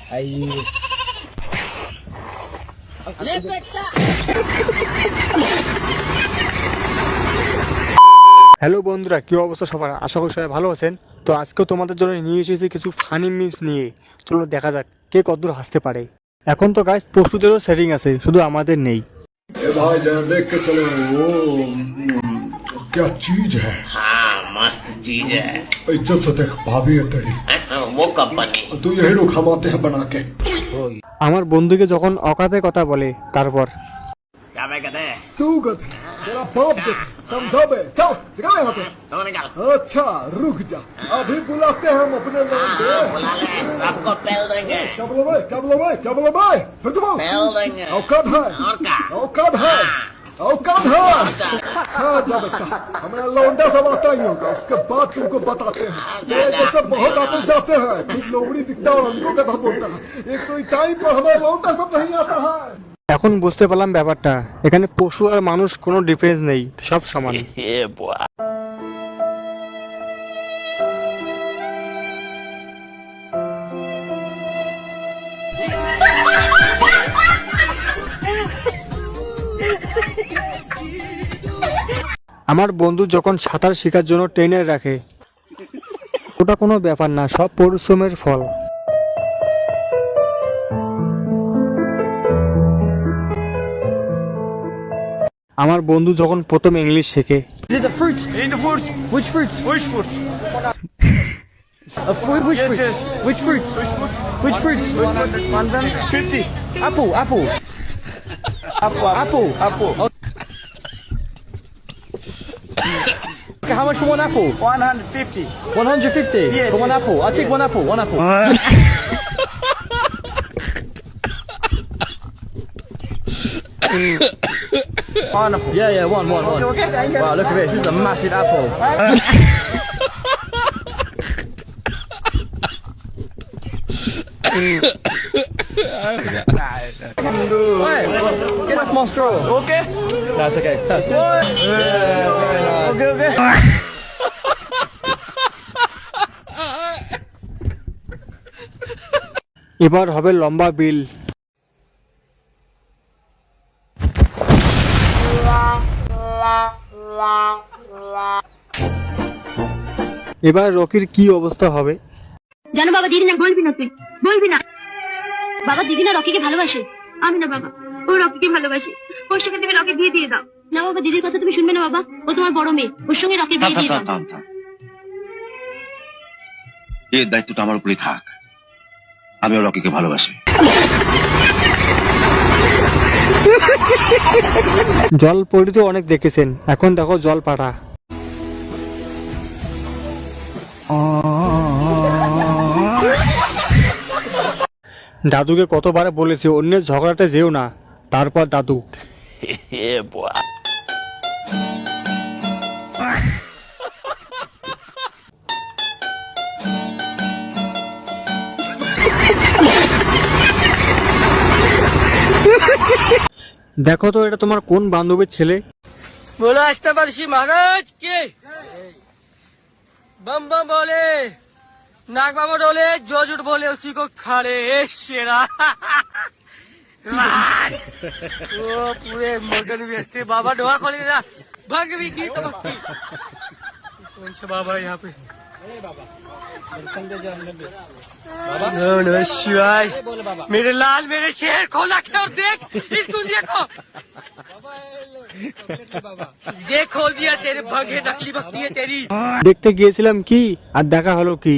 Hello বন্ধুরা, কি অবস্থা সবার? আশা করি সবাই ভালো আছেন। তো আজকেও তোমাদের জন্য নিয়ে এসেছি কিছু ফানি মিমস নিয়ে। চলো দেখা যাক কে কতদূর হাসতে পারে। এখন তো গাইস পশুদেরও সেটিং আছে, শুধু আমাদের নেই। भाई जरा देख के चलो वो क्या चीज है। हाँ मस्त चीज है। इज्जत से देख, भाभी है तेरी। वो कंपनी तू यही रुख हम आते हैं बना के। আমার বন্ধুকে যখন অকাতের কথা বলে তারপর क्या मैं कहते हैं तू गध तेरा बाप गध, समझा बे। चल निकल यहाँ से। तो निकाल अच्छा रुक जा, अभी बुलाते हैं हम अपने लौंडे। बुला ले, सबको पेल देंगे। क्या बोलो भाई, क्या बोलो भाई, क्या बोलो भाई, फिर से बोल। पेल देंगे। औकात है, और क्या? औकात है, औकात है। हाँ जा बेटा, हमारा लौंडा सब आता ही होगा, उसके बाद तुमको बताते हैं। ये जैसे बहुत आते जाते हैं, खुद लोमड़ी दिखता और हमको गधा बोलता है। एक तो टाइम पर हमारा लौंडा सब नहीं आता है। এখন বুঝতে পারলাম ব্যাপারটা, এখানে পশু আর মানুষ কোনো ডিফারেন্স নেই, সব সমান। আমার বন্ধু যখন সাঁতার শেখার জন্য ট্রেনার রাখে, ওটা কোনো ব্যাপার না, সব পরিশ্রমের ফল। আমার বন্ধু যখন প্রথম ইংলিশ শেখে, Is it the fruit? In the fruits. Which fruit? Which fruits? A fruit? Which Yes, fruit? yes. Which fruit? Which fruit? 50. Apple. Apple. Apple. Apple. Okay, how much for one apple? 150. 150 Yes, for one yes. apple. I'll take one apple. One apple. One apple. Yeah, one. Okay. Wow, look at this. This is a massive apple. Hey, get off my straw. Okay. That's okay. Okay. এবার হবে লম্বা বিল। এবার রকির কি অবস্থা হবে? জানো বাবা, দিদি না, বলবি না, তুই বলবি না। বাবা, দিদি না রকিকে ভালোবাসে। আমি না বাবা, ও রকিকে ভালোবাসে। ওর সঙ্গে তুমি রকি বিয়ে দিয়ে দাও না বাবা। দিদির কথা তুমি শুনবে না বাবা, ও তোমার বড় মেয়ে, ওর সঙ্গে রকি বিয়ে দিয়ে দাও। এই দায়িত্বটা আমার উপরেই থাক। আমিও রকিকে ভালোবাসি। জল পড়ি তো অনেক দেখেছেন, এখন দেখো জল পাড়া। দাদুকে কতবার বলেছি অন্যের ঝগড়াতে যেও না, তারপর দাদু দেখো তো এটা তোমার কোন বান্ধবীর ছেলে? बोलो अष्टवर्षी महाराज की बम बम बोले, नाग बाबा डोले, जो जुट बोले उसी को खड़े शेरा। वो पूरे मगन व्यस्ते बाबा डोहा खोले ना, भंग भी की तो भक्ति। कौन से बाबा यहाँ पे? नमः शिवाय। मेरे लाल, मेरे शेर, खोला के और देख इस दुनिया को। ये खोल दिया, तेरे भगे नकली भक्ति है तेरी। দেখতে গিয়েছিলাম কি আর দেখা হলো কি?